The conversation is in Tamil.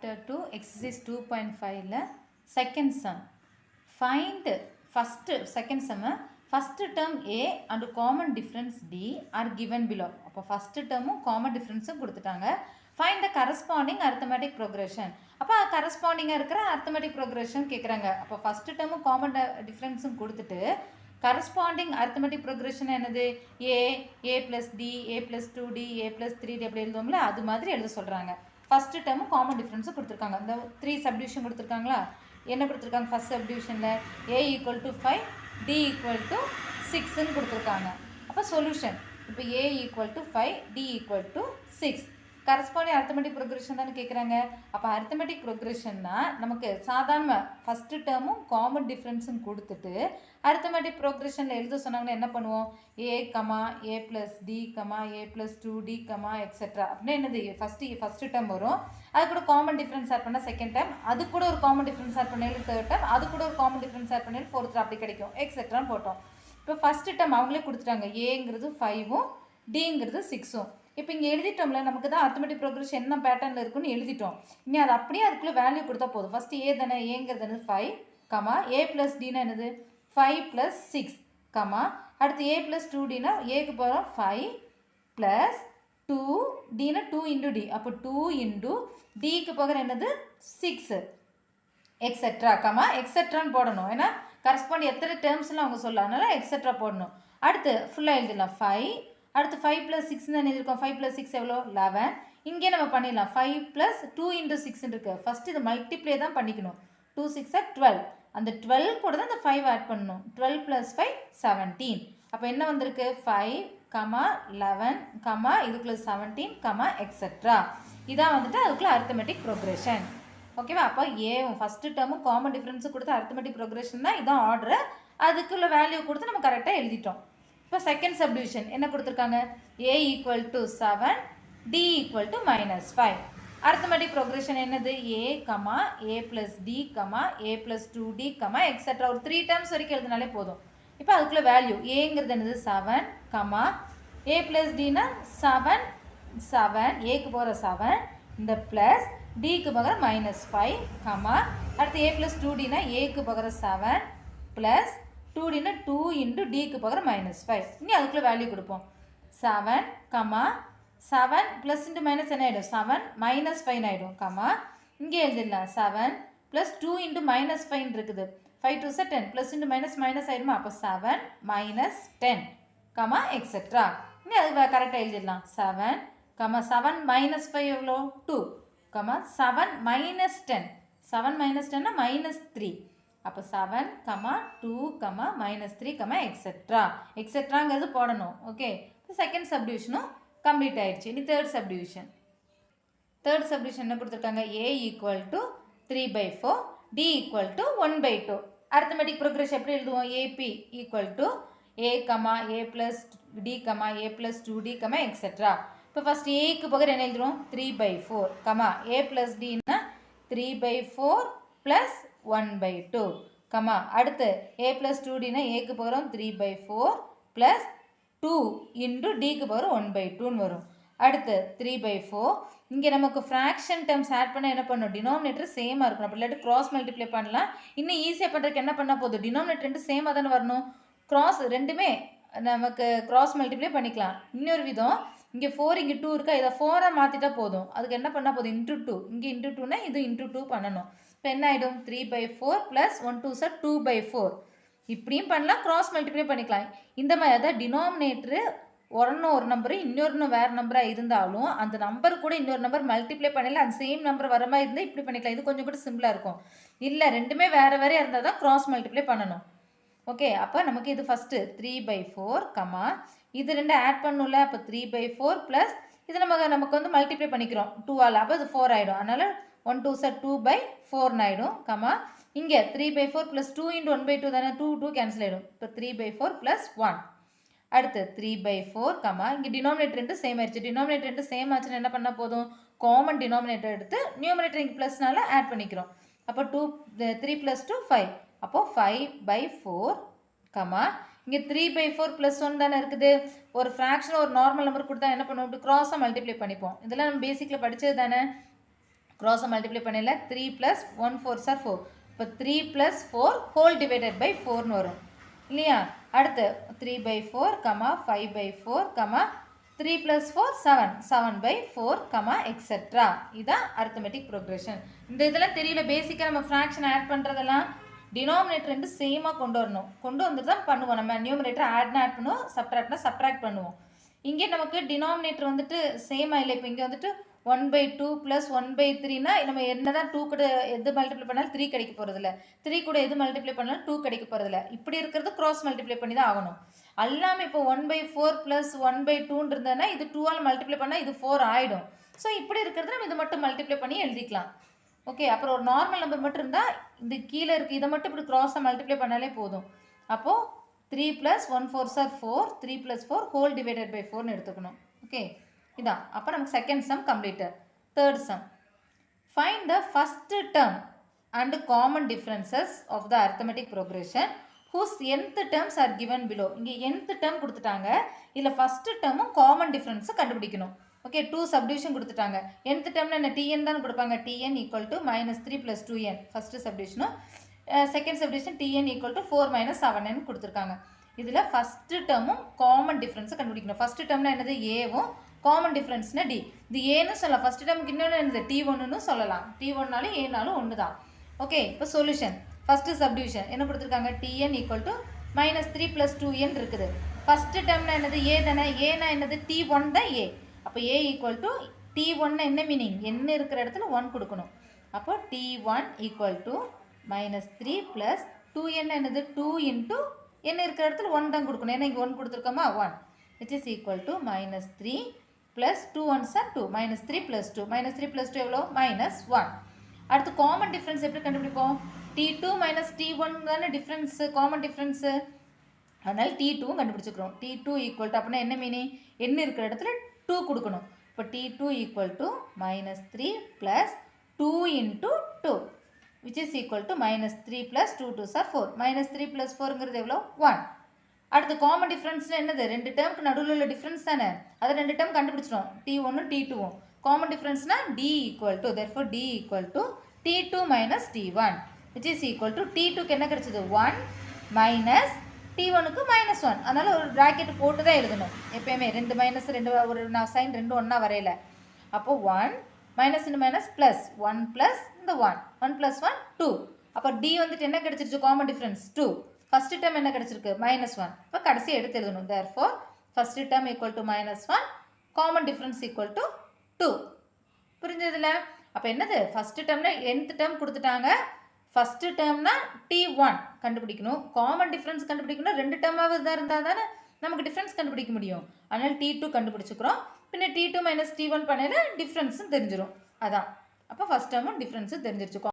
Chapter 2 exercise 2.5 second sum. Find second sum first term A and common difference D are given below. அப்போ first term common difference கொடுத்துட்டாங்க. Find the corresponding arithmetic progression. அப்போ corresponding இருக்கிற arithmetic progression கேட்குறாங்க. அப்போ first term common difference கொடுத்துட்டு corresponding arithmetic progression என்னது a plus d a plus 2d a plus 3d அப்படி எழுதுவோம்ல அது மாதிரி எழுத சொல்கிறாங்க. ஃபஸ்ட்டு டேர்மு காமன் டிஃப்ரென்ஸு கொடுத்துருக்காங்க. இந்த 3 சப்டிவிஷன் கொடுத்துருக்காங்களா, என்ன கொடுத்துருக்காங்க ஃபஸ்ட் சப்டிவிஷனில் a equal to 5 d equal to 6ன்னு கொடுத்துருக்காங்க. அப்போ சொல்யூஷன் இப்போ a equal to 5 d equal to 6 corresponding arithmetic progression தானே கேட்குறாங்க. அப்போ அரித்தமெட்டிக் ப்ரோக்ரெஷன்னா நமக்கு சாதாரண ஃபஸ்ட்டு டேர்மும் காமன் டிஃப்ரென்ஸும் கொடுத்துட்டு அரித்தமெட்டிக் ப்ரோக்ரெஷனில் எழுத சொன்னாங்கன்னா என்ன பண்ணுவோம், a comma a plus d comma a plus 2d comma etcetera அப்படின்னா என்னது ஃபஸ்ட்டு டேர்ம் வரும், அது கூட காமன் டிஃப்ரென்ஸ் ஆட் பண்ணால் செகண்ட் டைம், அது கூட ஒரு காமன் டிஃப்ரென்ஸ் ஆட் பண்ணாலும் தேர்ட் டைம், அது கூட ஒரு காமன் டிஃப்ரென்ஸ் ஆட் பண்ணாலும் ஃபோர்த் அப்படி கிடைக்கும் எக்ஸெட்ரான்னு போட்டோம். இப்போ ஃபஸ்ட்டு டைம் அவங்களே கொடுத்துட்டாங்க, ஏங்கிறது 5ம் டிங்கிறது 6ம். இப்போ இங்கே எழுதிட்டோம்ல, நமக்கு தான் அரித்தமெட்டிக் ப்ரோக்ரெஷன் என்ன பேட்டர்னில் இருக்குன்னு எழுதிட்டோம். இனி அது அப்படியே அதுக்குள்ளே வேல்யூ கொடுத்தா போதும். ஃபஸ்ட்டு ஏ தானே, ஏங்கிறது என்னது 5 கமா ஏ ப்ளஸ் டினா என்னது 5 ப்ளஸ் 6 கமா அடுத்து ஏ ப்ளஸ் 2டினா ஏக்கு போகிறோம் 5 ப்ளஸ் 2 டினா 2 இன்டு டி, அப்போ 2 இன்டு டிக்கு போகிற என்னது 6 எக்ஸெட்ரா கமா எக்ஸெட்ரான்னு போடணும். ஏன்னா கரஸ்பாண்ட் எத்தனை டேர்ம்ஸ்லாம் அவங்க சொல்ல, அதனால் எக்ஸெட்ரா போடணும். அடுத்து ஃபுல்லாக எழுதிடலாம் 5 அடுத்து 5 ப்ளஸ் 6 தான் எழுதியிருக்கோம். 5 ப்ளஸ் 6 எவ்வளோ 11. இங்கே நம்ம பண்ணிடலாம் 5 ப்ளஸ் 2 இன்ட்டு 6 இருக்குது. ஃபஸ்ட்டு இது மல்டிப்ளே தான் பண்ணிக்கணும். 2 6 12, அந்த 12 கூட தான் அந்த 5 ஆட் பண்ணணும். 12 ப்ளஸ் 5 17. அப்போ என்ன வந்திருக்கு 5 கமா 11 கமா இதுக்குள்ள 17 கமா எக்ஸெட்ரா. இதான் வந்துட்டு அதுக்குள்ள அரித்தமெட்டிக் ப்ரோக்ரெஷன். ஓகேவா. அப்போ ஏ ஃபஸ்ட்டு டேர்மும் காமன் டிஃப்ரென்ஸு கொடுத்து அரித்தமெட்டிக் ப்ரோக்ரெஷன் தான் இதான் ஆர்டரு. அதுக்குள்ள வேல்யூ கொடுத்து நம்ம கரெக்டாக எழுதிட்டோம். இப்போ செகண்ட் சப்டிவிஷன் என்ன கொடுத்துருக்காங்க, a equal to 7 d equal to -5. Arithmetic progression என்னது a comma a plus d comma a plus 2d comma etcetera ஒரு 3 டேர்ம்ஸ் வரைக்கும் எழுதினாலே போதும். இப்போ அதுக்குள்ள வேல்யூ ஏங்கிறது என்னது 7 கமா a ப்ளஸ் dனா 7 ஏக்கு போகிற 7 இந்த ப்ளஸ் டிக்கு போகிற -5 கமா அடுத்து a ப்ளஸ் 2dனா ஏக்கு போகிற 7 ப்ளஸ் 2dனா 2 இன்டு டிக்கு போகிற -5. இனி அதுக்குள்ளே வேல்யூ கொடுப்போம் 7 கமா 7 ப்ளஸ் இன்ட்டு மைனஸ் என்ன ஆகிடும் 7 -5 ஆகிடும் கமா இங்கே எழுதிடலாம் 7 ப்ளஸ் 2 இன்ட்டு -5 இருக்குது 5 2 10 ப்ளஸ் இன்ட்டு மைனஸ் ஆகிடுமா, அப்போ 7 -10 கமா எக்ஸெட்ரா. இனி அது கரெக்டாக எழுதிடலாம் 7 கமா 7 -5 எவ்வளோ 2 கமா 7 -10 7 -10னா -3. அப்போ 7 கமா 2 கமா -3 கமா எக்ஸெட்ராங்கிறது போடணும். ஓகே, செகண்ட் சப்டிவிஷனும் கம்ப்ளீட் ஆயிடுச்சு. இனி தேர்ட் சப்டிவிஷன் என்ன கொடுத்துருக்காங்க, a equal to 3/4 d equal to 1/2. Arithmetic progression எப்படி எழுதுவோம், AP equal to a comma a plus d comma a plus 2d comma etcetera. இப்போ ஃபஸ்ட் ஏக்கு பகர் என்ன எழுதுறோம் 3/4 கமா a ப்ளஸ் dனா 3/4 ப்ளஸ் 1/2 கமா அடுத்து a ப்ளஸ் 2dனா ஏக்கு பகரம் 3/4 ப்ளஸ் 2 இன்டு டிக்கு பகரம் 1/2ன்னு வரும். அடுத்து 3/4 இங்கே நமக்கு ஃப்ராக்ஷன் டேர்ம்ஸ் ஆட் பண்ண என்ன பண்ணணும், டினாமினேட்டர் சேமாக இருக்கணும். அப்படி இல்லாட்டி கிராஸ் மல்டிப்ளை பண்ணலாம். இன்னும் ஈஸியாக பண்ணுறதுக்கு என்ன பண்ணால் போதும், டினாமினேட்டர் ரெண்டு சேமாக தானே வரணும், கிராஸ் ரெண்டுமே நமக்கு கிராஸ் மல்டிப்ளை பண்ணிக்கலாம். இன்னொரு விதம் இங்கே 4 இங்கே 2 இருக்கா, இதை 4ஆக மாற்றிட்டா போதும். அதுக்கு என்ன பண்ணால் போதும் இன்ட்டு 2, இங்கே இன்ட்டு 2னா இது இன்ட்டு 2 பண்ணணும். இப்போ என்ன ஆகிடும் 3/4 ப்ளஸ் 1 2 சார் 2/4. இப்படியும் பண்ணலாம், கிராஸ் மல்டிப்ளை பண்ணிக்கலாம். இந்த மாதிரி அதாவது டினாமினேட்ரு ஒரு நம்பரு இன்னொரு வேறு நம்பராக இருந்தாலும் அந்த நம்பர் கூட இன்னொரு நம்பர் மல்டிப்ளை பண்ணல அந்த சேம் நம்பர் வர மாதிரி இருந்தால் இப்படி பண்ணிக்கலாம். இது கொஞ்சம் கூட சிம்பிளாக இருக்கும். இல்லை ரெண்டுமே வேறு வேறையாக இருந்தால் தான் கிராஸ் மல்டிப்ளை பண்ணணும். ஓகே, அப்போ நமக்கு இது ஃபஸ்ட்டு 3/4 கமா இது ரெண்டு ஆட் பண்ணல, அப்போ 3/4 ப்ளஸ் இது நமக்கு வந்து மல்டிப்ளை பண்ணிக்கிறோம் 2ஆல், அப்போ இது 4 ஆகிடும். அதனால் 1 2 சார் 2/4 ஆகிடும் கமா இங்கே 3/4 ப்ளஸ் 2 இன்ட்டு 1/2 தானே 2 2 கேன்சல் ஆகிடும். இப்போ 3/4 ப்ளஸ் 1 அடுத்து 3/4 கமா இங்கே டினாமினேட்டர் ரெண்டு சேம் ஆயிடுச்சு. டினாமினேட்டர் ரெண்டு சேம் ஆச்சுன்னா என்ன பண்ணால் போதும், காமன் டினாமினேட்டர் எடுத்து நியூமரேட்டர் இங்கே ப்ளஸ்னால ஆட் பண்ணிக்கிறோம். அப்போ 3 ப்ளஸ் 2 5, அப்போது 5/4 கமா இங்கே 3/4 ப்ளஸ் 1 தானே இருக்குது. ஒரு ஃப்ராக்ஷன் ஒரு நார்மல் நம்பர் கொடுத்தா என்ன பண்ணுவோம், இப்படி கிராஸாக மல்டிப்ளை பண்ணிப்போம். இதெல்லாம் நம்ம பேசிக்கில் படித்தது தானே. க்ராஸை மல்டிப்ளை பண்ணல 3 + 1 4 சார் 4. இப்போ 3 + 4 ஹோல் டிவைடட் பை 4ன்னு வரும் இல்லையா. அடுத்து 3/4, 5/4, 3 + 4 7, 7/4, எக்ஸெட்ரா. இதுதான் அரித்மெட்டிக் ப்ரோக்ரெஷன். இந்த இதெல்லாம் தெரியல, பேசிக்காக நம்ம ஃப்ராக்ஷன் ஆட் பண்ணுறதெல்லாம் டினாமினேட்டர் ரெண்டு சேமாக கொண்டு வரணும். கொண்டு வந்து தான் பண்ணுவோம். நம்ம நியூமரேட்டர் ஆட்னா ஆட் பண்ணுவோம், சப்ட்ராக்ட் பண்ணுவோம். இங்கே நமக்கு டினாமினேட்டர் வந்துட்டு சேமாக இல்லை. இப்போ இங்கே வந்துட்டு 1/2 + 1/3னா நம்ம என்ன தான் 2 கூட எது மல்டிப்ளை பண்ணாலும் 3 கிடைக்க போகிறதில்ல, 3 கூட எது மல்டிப்ளை பண்ணாலும் 2 கிடைக்க போகிறதில்ல. இப்படி இருக்கிறது க்ராஸ் மல்டிப்ளை பண்ணி தான் ஆகணும். அல்லாமல் இப்போ 1/4 + 1/2ன்னு இருந்ததுன்னா இது 2ஆல் மல்டிப்ளை பண்ணால் இது 4 ஆகிடும். ஸோ இப்படி இருக்கிறது நம்ம இதை மட்டும் மல்டிப்ளை பண்ணி எழுதிக்கலாம். ஓகே, அப்புறம் ஒரு நார்மல் நம்பர் மட்டும் இருந்தால் இந்த கீழே இருக்குது இதை மட்டும் இப்படி க்ராஸை மல்டிப்ளை பண்ணாலே போதும். அப்போது 3 + 1 4 சார் 4, 3 + 4 ஹோல் டிவைடட் பை 4ன்னு எடுத்துக்கணும். ஓகே, இதான். அப்போ நமக்கு second sum completed. Third sum, find the first term and common differences of the arithmetic progression whose nth terms are given below. இங்கே nth term கொடுத்துட்டாங்க, இதில் ஃபஸ்ட் டேர்மும் காமன் டிஃப்ரென்ஸை கண்டுபிடிக்கணும். ஓகே, 2 சப்டிவிஷன் கொடுத்துட்டாங்க. nth டேர்ம்னா என்ன, tn தான் கொடுப்பாங்க. tn = -3 + 2n ஃபஸ்ட்டு சப்டிவிஷனும், செகண்ட் சப்டிவிஷன் tn = 4 - 7n கொடுத்துருக்காங்க. இதில் ஃபஸ்ட்டு டேர்மும் காமன் டிஃப்ரென்ஸை கண்டுபிடிக்கணும். ஃபஸ்ட்டு டேர்ம்னா என்னது, ஏவும், காமன் டிஃப்ரென்ஸ்னா டி. இது ஏன்னு சொல்லலாம், ஃபஸ்ட்டு டேர்முக்கு இன்னொன்று என்னது t1ன்னு சொல்லலாம். t1னாலும் ஏனாலும் ஒன்று தான். ஓகே, இப்போ சொல்யூஷன் ஃபஸ்ட்டு சப்டிவிஷன் என்ன கொடுத்துருக்காங்க, tn = -3 + 2n இருக்குது. ஃபஸ்ட்டு டேர்ம்னா என்னது, ஏ தானே. ஏனா என்னது, t1 தான் ஏ. அப்போ a = t1னா என்ன மீனிங், என்ன இருக்கிற இடத்துல 1 கொடுக்கணும். அப்போ t1 = -3 + 2n என்னது, 2 × என்ன இருக்கிற இடத்துல 1 தான் கொடுக்கணும். ஏன்னா இங்கே 1 கொடுத்துருக்கோமா, 1 which is equal to -3 + 2 1s are 2, -3 + 2, -3 + 2 எவ்வளோ, -1. அடுத்து காமன் டிஃப்ரென்ஸ் எப்படி கண்டுபிடிப்போம், t2 - t1 தானே டிஃப்ரென்ஸு, காமன் டிஃப்ரென்ஸு. அதனால் t2 கண்டுபிடிச்சிக்கிறோம். t2 = அப்படின்னா என்ன மீனிங், என்ன இருக்கிற இடத்துல 2 கொடுக்கணும். இப்போ t2 = -3 + 2 × 2 which is equal to -3 + 2 2s are 4. -3 + 4ங்கிறது எவ்வளோ, 1. அடுத்து காமன் டிஃப்ரென்ஸ்னு என்னது, ரெண்டு டேர்முக்கு நடுவில் உள்ள டிஃப்ரென்ஸ் தானே, அதை ரெண்டு டேர்ம் கண்டுபிடிச்சிடும், t1ம் t2ம். காமன் டிஃப்ரென்ஸ்னா d = therefore d = t2 - t1 which is equal to t2க்கு என்ன கிடைச்சது, 1 - t1க்கு -1. அதனால் ஒரு ப்ராக்கெட் போட்டு தான் எழுதணும் எப்பயுமே. ரெண்டு மைனஸ் ரெண்டு ஒரு நான் சைன் ரெண்டு ஒன்றா வரையில. அப்போது 1 -, ப்ளஸ் 1 + இந்த 1 1 + 1 2. அப்போ d வந்துட்டு என்ன கிடைச்சிருச்சு, காமன் டிஃப்ரென்ஸ் 2. ஃபஸ்ட்டு டேர்ம் என்ன கிடைச்சிருக்கு, -1. இப்போ கடைசி எடுத்து எழுதணும். therefore first term = -1, common difference = 2. புரிஞ்சதில்ல. அப்போ என்னது, ஃபஸ்ட்டு டேர்ம்னா nth டேர்ம் கொடுத்துட்டாங்க. ஃபஸ்ட்டு டேர்ம்னா t1 கண்டுபிடிக்கணும், காமன் டிஃப்ரென்ஸ் கண்டுபிடிக்கணும். ரெண்டு டேர்மாவது தான் இருந்தால் தானே நமக்கு டிஃப்ரென்ஸ் கண்டுபிடிக்க முடியும். அதனால் t2 கண்டுபிடிச்சிக்கிறோம். பின்ன t2 - t1 பண்ணையில் டிஃப்ரென்ஸும் தெரிஞ்சிடும். அதான். அப்போ ஃபஸ்ட் டேர்மும் டிஃப்ரென்ஸும் தெரிஞ்சிருச்சு.